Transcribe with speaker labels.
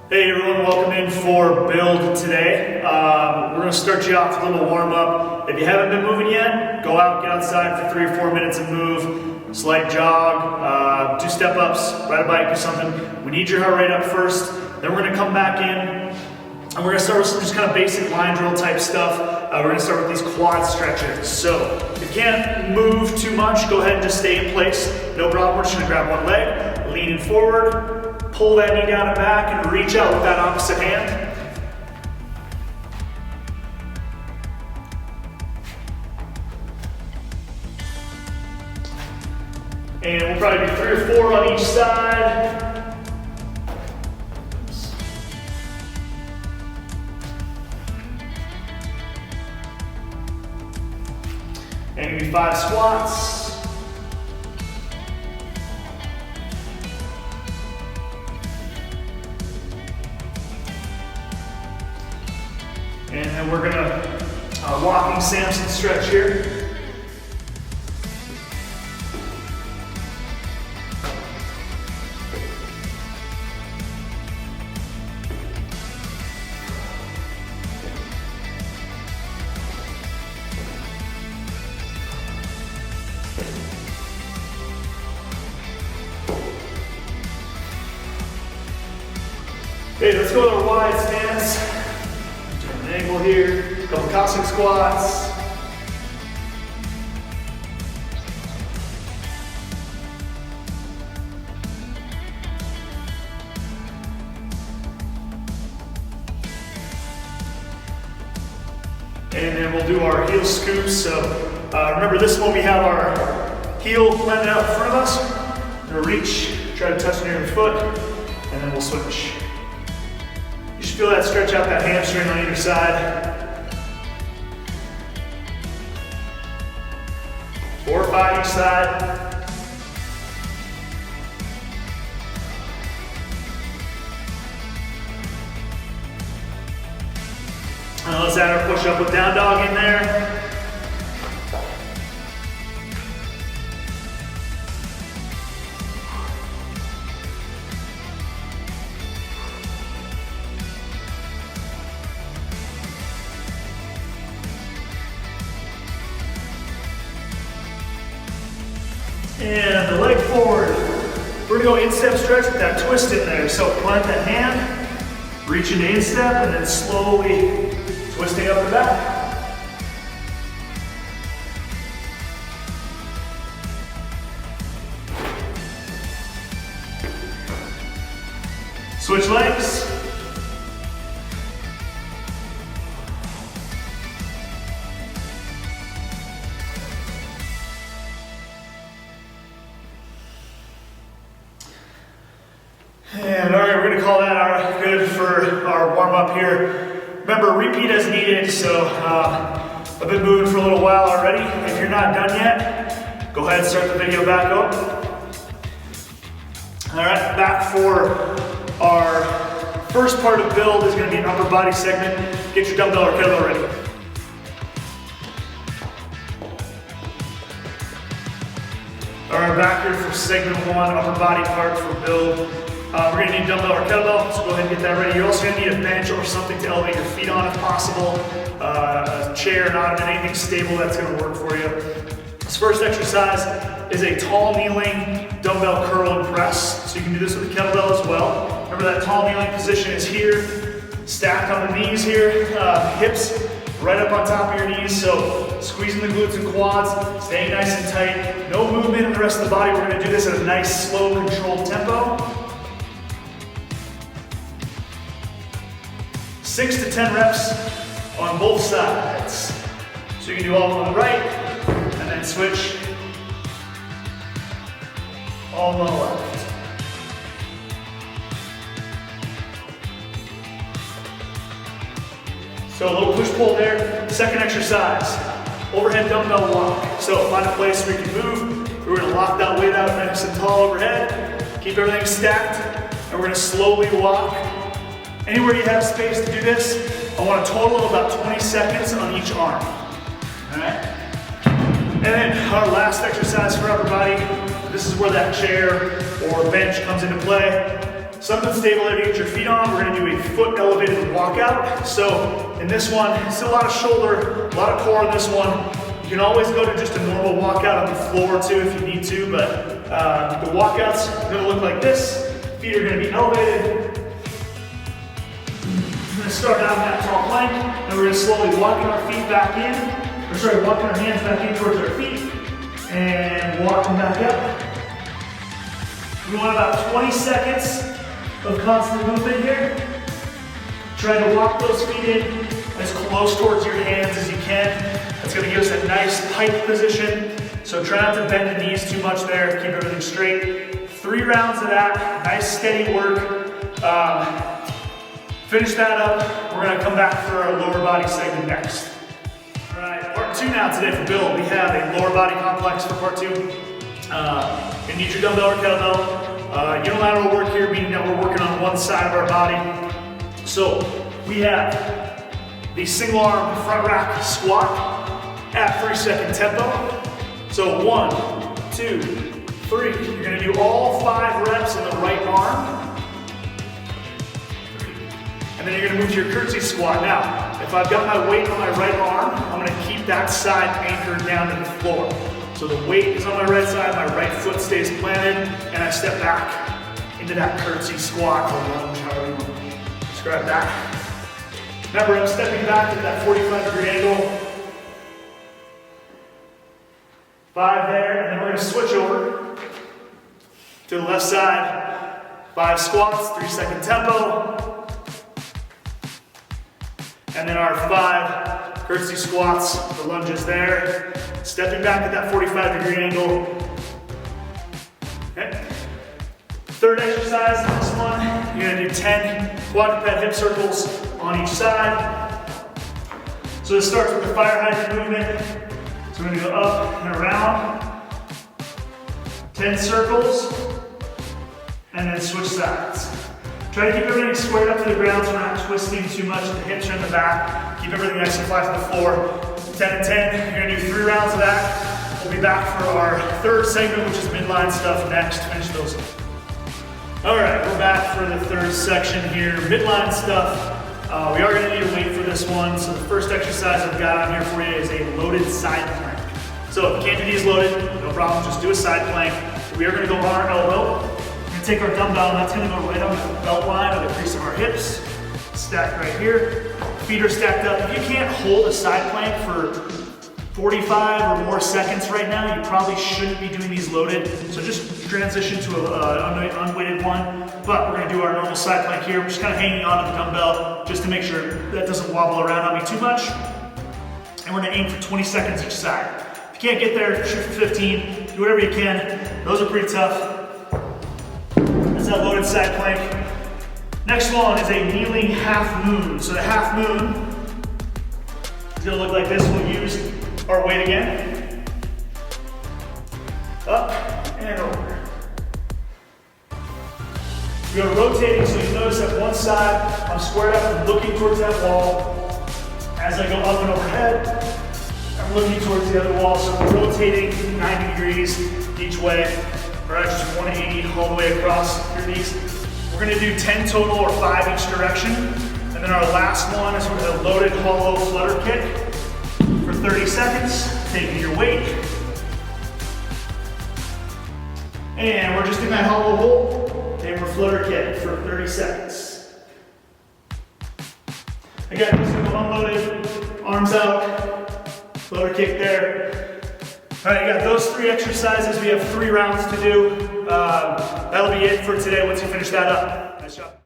Speaker 1: Hey everyone, welcome in for build today. We're going to start you off with a little warm up. If you haven't been moving yet, go out, get outside for 3 or 4 minutes and move. Slight jog, do step ups, ride a bike or something. We need your heart rate up first. Then we're going to come back in and we're going to start with some just kind of basic line drill type stuff. We're going to start with these quad stretches. So if you can't move too much, go ahead and just stay in place. No problem. We're just going to grab one leg, leaning forward. Pull that knee down and back and reach out with that opposite hand. And we'll probably do 3 or 4 on each side. And maybe 5 squats. And then we're gonna walking Samson stretch here. Okay, let's go with our wide stance. Angle here, a couple Cossack squats. And then we'll do our heel scoops. So remember this one, we have our heel planted out in front of us. We're gonna reach, try to touch near your foot, and then we'll switch. Feel that stretch out that hamstring on either side. 4 or 5 each side. And let's add our push up with down dog in there. And the leg forward. We're gonna go instep stretch with that twist in there. So plant that hand, reach into instep, and then slowly twisting up and back. Switch legs. And all right, we're gonna call that our good for our warm up here. Remember, repeat as needed. So I've been moving for a little while already. If you're not done yet, go ahead and start the video back up. All right, back for our first part of build is gonna be an upper body segment. Get your dumbbell or kettlebell ready. All right, back here for segment 1, upper body part for build. We're gonna need dumbbell or kettlebell, so go ahead and get that ready. You're also gonna need a bench or something to elevate your feet on if possible. A chair, an ottoman, anything stable that's gonna work for you. This first exercise is a tall kneeling dumbbell curl and press. So you can do this with a kettlebell as well. Remember that tall kneeling position is here, stacked on the knees here, hips right up on top of your knees. So squeezing the glutes and quads, staying nice and tight. No movement in the rest of the body. We're gonna do this at a nice, slow, controlled tempo. 6 to 10 reps on both sides. So you can do all on the right, and then switch all on the left. So a little push-pull there. Second exercise, overhead dumbbell walk. So find a place where you can move. We're gonna lock that weight out nice and tall overhead. Keep everything stacked, and we're gonna slowly walk. Anywhere you have space to do this, I want a total of about 20 seconds on each arm. All right? And then our last exercise for upper body, this is where that chair or bench comes into play. something stable there to get your feet on. We're gonna do a foot elevated walkout. So in this one, still a lot of shoulder, a lot of core in this one. You can always go to just a normal walkout on the floor too if you need to, but the walkouts are gonna look like this. Feet are gonna be elevated. We're gonna start out in that tall plank, and we're gonna slowly walking our feet back in, walking our hands back in towards our feet, and walking back up. We want about 20 seconds of constant movement here. Try to walk those feet in as close towards your hands as you can. That's gonna give us a nice pike position. So try not to bend the knees too much there, keep everything straight. 3 rounds of that, nice steady work. Finish that up, we're gonna come back for our lower body segment next. All right, part 2 now today for Bill. We have a lower body complex for part 2. You need your dumbbell or kettlebell. Unilateral work here, meaning that we're working on one side of our body. So we have the single arm front rack squat at 3-second tempo. So 1, 2, 3. You're gonna do all 5 reps in the right arm. And then you're gonna move to your curtsy squat. Now, if I've got my weight on my right arm, I'm gonna keep that side anchored down to the floor. So the weight is on my right side, my right foot stays planted, and I step back into that curtsy squat or lunge, however you want to describe that. Remember, I'm stepping back at that 45-degree angle. 5 there, and then we're gonna switch over to the left side. 5 squats, 3-second tempo. And then our 5 curtsy squats, the lunges there. Stepping back at that 45-degree angle. Okay. Third exercise in this one, you're gonna do 10 quadruped hip circles on each side. So this starts with the fire hydrant movement. So we're gonna go up and around. 10 circles, and then switch sides. Try to keep everything squared up to the ground so we're not twisting too much. The hips are in the back. Keep everything nice and flat to the floor. 10 and 10. You're gonna do 3 rounds of that. We'll be back for our 3rd segment, which is midline stuff next. Finish those up. All right, we're back for the 3rd section here. Midline stuff. We are gonna need a weight for this one. So the first exercise I've got on here for you is a loaded side plank. So if you can't do these loaded, no problem, just do a side plank. We are gonna go on our elbow. We're gonna take our dumbbell, and that's gonna go right on the belt line or the crease of our hips. Stacked right here. Feet are stacked up. If you can't hold a side plank for 45 or more seconds right now, you probably shouldn't be doing these loaded. So just transition to an unweighted one. But we're gonna do our normal side plank here. We're just kind of hanging on to the dumbbell just to make sure that doesn't wobble around on me too much. And we're gonna aim for 20 seconds each side. If you can't get there, shoot for 15. Do whatever you can. Those are pretty tough. That's that loaded side plank. Next one is a kneeling half moon. So the half moon is gonna look like this. We'll use our weight again. Up and over. We are rotating, so you notice that one side, I'm squared up and looking towards that wall. As I go up and overhead, I'm looking towards the other wall, so I'm rotating 90 degrees each way. All right, just 180 all the way across through these. We're gonna do 10 total or 5 each direction. And then our last one is with a loaded hollow flutter kick for 30 seconds, taking your weight. And we're just in that hollow hold, and we're flutter kick for 30 seconds. Again, just gonna go unloaded, arms out, flutter kick there. All right, you got those 3 exercises. We have 3 rounds to do. That'll be it for today once you finish that up. Nice job.